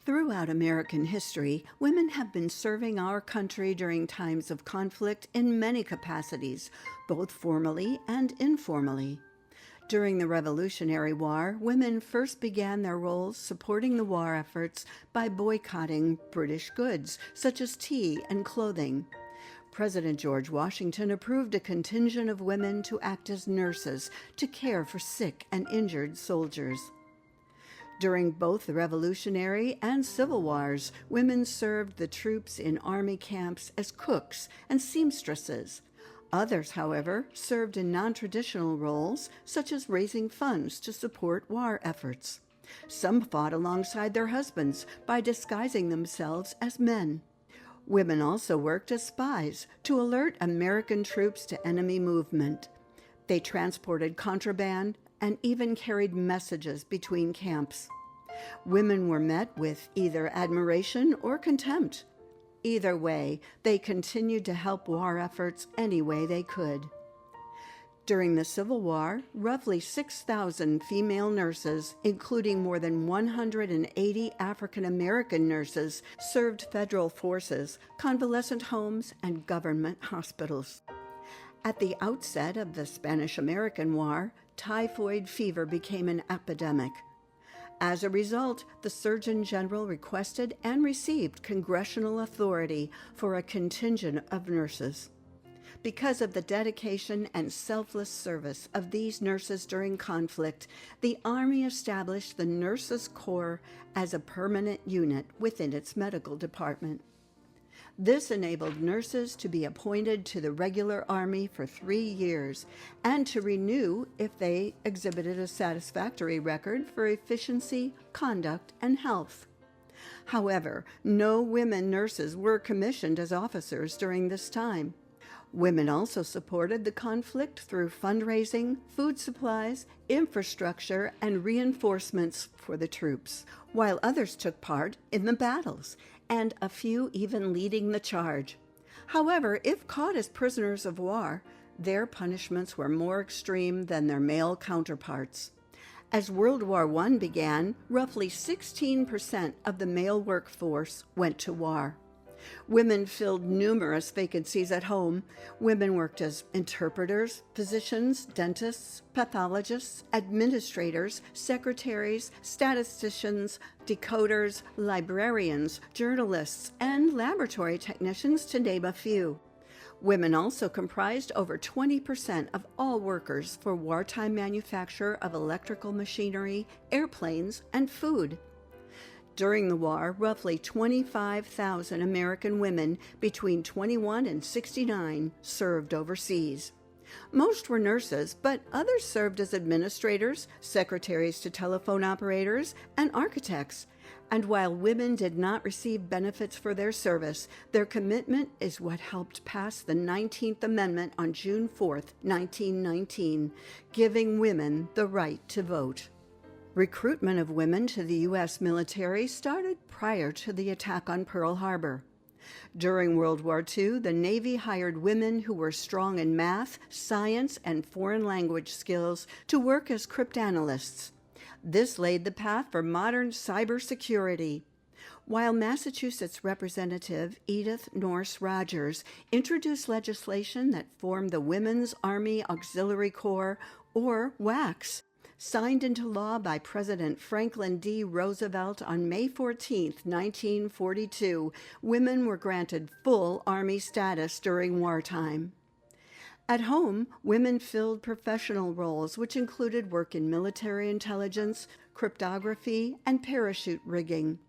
Throughout American history, women have been serving our country during times of conflict in many capacities, both formally and informally. During the Revolutionary War, women first began their roles supporting the war efforts by boycotting British goods, such as tea and clothing. President George Washington approved a contingent of women to act as nurses to care for sick and injured soldiers. During both the Revolutionary and Civil Wars, women served the troops in army camps as cooks and seamstresses. Others, however, served in non-traditional roles, such as raising funds to support war efforts. Some fought alongside their husbands by disguising themselves as men. Women also worked as spies to alert American troops to enemy movement. They transported contraband and even carried messages between camps. Women were met with either admiration or contempt. Either way, they continued to help war efforts any way they could. During the Civil War, roughly 6,000 female nurses, including more than 180 African American nurses, served federal forces, convalescent homes, and government hospitals. At the outset of the Spanish-American War, typhoid fever became an epidemic. As a result, the Surgeon General requested and received congressional authority for a contingent of nurses. Because of the dedication and selfless service of these nurses during conflict, the Army established the Nurses Corps as a permanent unit within its medical department. This enabled nurses to be appointed to the regular Army for 3 years and to renew if they exhibited a satisfactory record for efficiency, conduct, and health. However, no women nurses were commissioned as officers during this time. Women also supported the conflict through fundraising, food supplies, infrastructure, and reinforcements for the troops, while others took part in the battles, and a few even leading the charge. However, if caught as prisoners of war, their punishments were more extreme than their male counterparts. As World War I began, roughly 16% of the male workforce went to war. Women filled numerous vacancies at home. Women worked as interpreters, physicians, dentists, pathologists, administrators, secretaries, statisticians, decoders, librarians, journalists, and laboratory technicians, to name a few. Women also comprised over 20% of all workers for wartime manufacture of electrical machinery, airplanes, and food. During the war, roughly 25,000 American women between 21 and 69 served overseas. Most were nurses, but others served as administrators, secretaries to telephone operators, and architects. And while women did not receive benefits for their service, their commitment is what helped pass the 19th Amendment on June 4, 1919, giving women the right to vote. Recruitment of women to the U.S. military started prior to the attack on Pearl Harbor. During World War II, the Navy hired women who were strong in math, science, and foreign language skills to work as cryptanalysts. This laid the path for modern cybersecurity. While Massachusetts Representative Edith Nourse Rogers introduced legislation that formed the Women's Army Auxiliary Corps, or WACS, signed into law by President Franklin D. Roosevelt on May 14, 1942, women were granted full Army status during wartime. At home, women filled professional roles which included work in military intelligence, cryptography, and parachute rigging.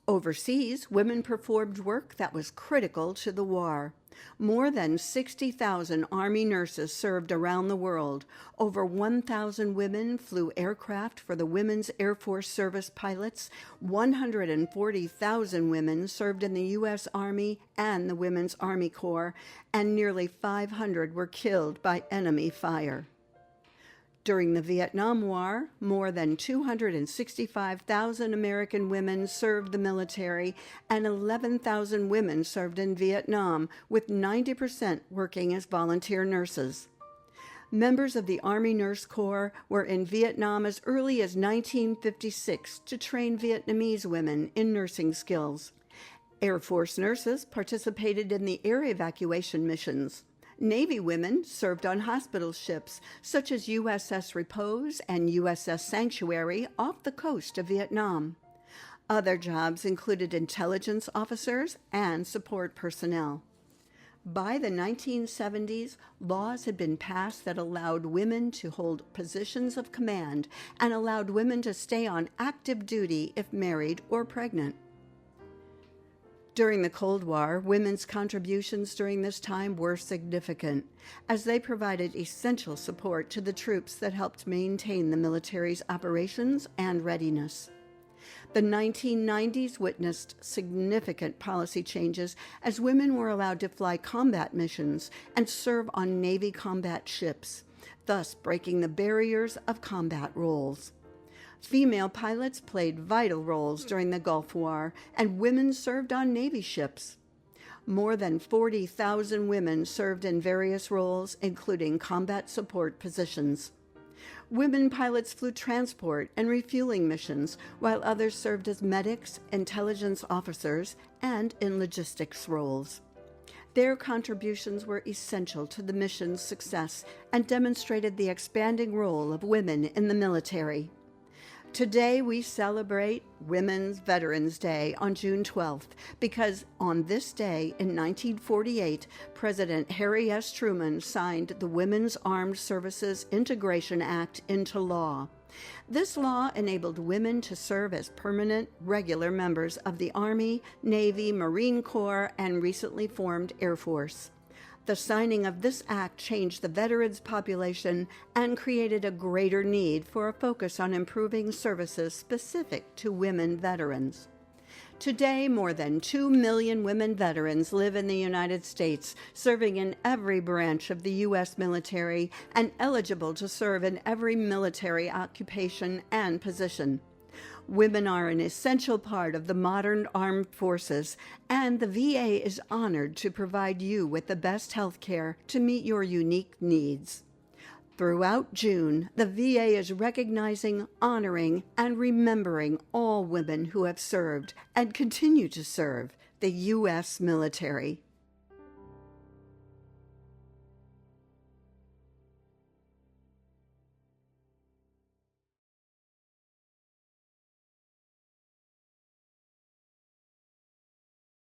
Overseas, women performed work that was critical to the war. More than 60,000 Army nurses served around the world. Over 1,000 women flew aircraft for the Women's Air Force Service pilots. 140,000 women served in the U.S. Army and the Women's Army Corps, and nearly 500 were killed by enemy fire. During the Vietnam War, more than 265,000 American women served the military, and 11,000 women served in Vietnam, with 90% working as volunteer nurses. Members of the Army Nurse Corps were in Vietnam as early as 1956 to train Vietnamese women in nursing skills. Air Force nurses participated in the air evacuation missions. Navy women served on hospital ships such as USS Repose and USS Sanctuary off the coast of Vietnam. Other jobs included intelligence officers and support personnel. By the 1970s, laws had been passed that allowed women to hold positions of command and allowed women to stay on active duty if married or pregnant. During the Cold War, women's contributions during this time were significant, as they provided essential support to the troops that helped maintain the military's operations and readiness. The 1990s witnessed significant policy changes as women were allowed to fly combat missions and serve on Navy combat ships, thus breaking the barriers of combat roles. Female pilots played vital roles during the Gulf War, and women served on Navy ships. More than 40,000 women served in various roles, including combat support positions. Women pilots flew transport and refueling missions, while others served as medics, intelligence officers, and in logistics roles. Their contributions were essential to the mission's success and demonstrated the expanding role of women in the military. Today, we celebrate Women's Veterans Day on June 12th because on this day in 1948, President Harry S. Truman signed the Women's Armed Services Integration Act into law. This law enabled women to serve as permanent, regular members of the Army, Navy, Marine Corps, and recently formed Air Force. The signing of this act changed the veterans' population and created a greater need for a focus on improving services specific to women veterans. Today, more than 2 million women veterans live in the United States, serving in every branch of the U.S. military and eligible to serve in every military occupation and position. Women are an essential part of the modern armed forces, and the VA is honored to provide you with the best health care to meet your unique needs. Throughout June, the VA is recognizing, honoring, and remembering all women who have served and continue to serve the U.S. military.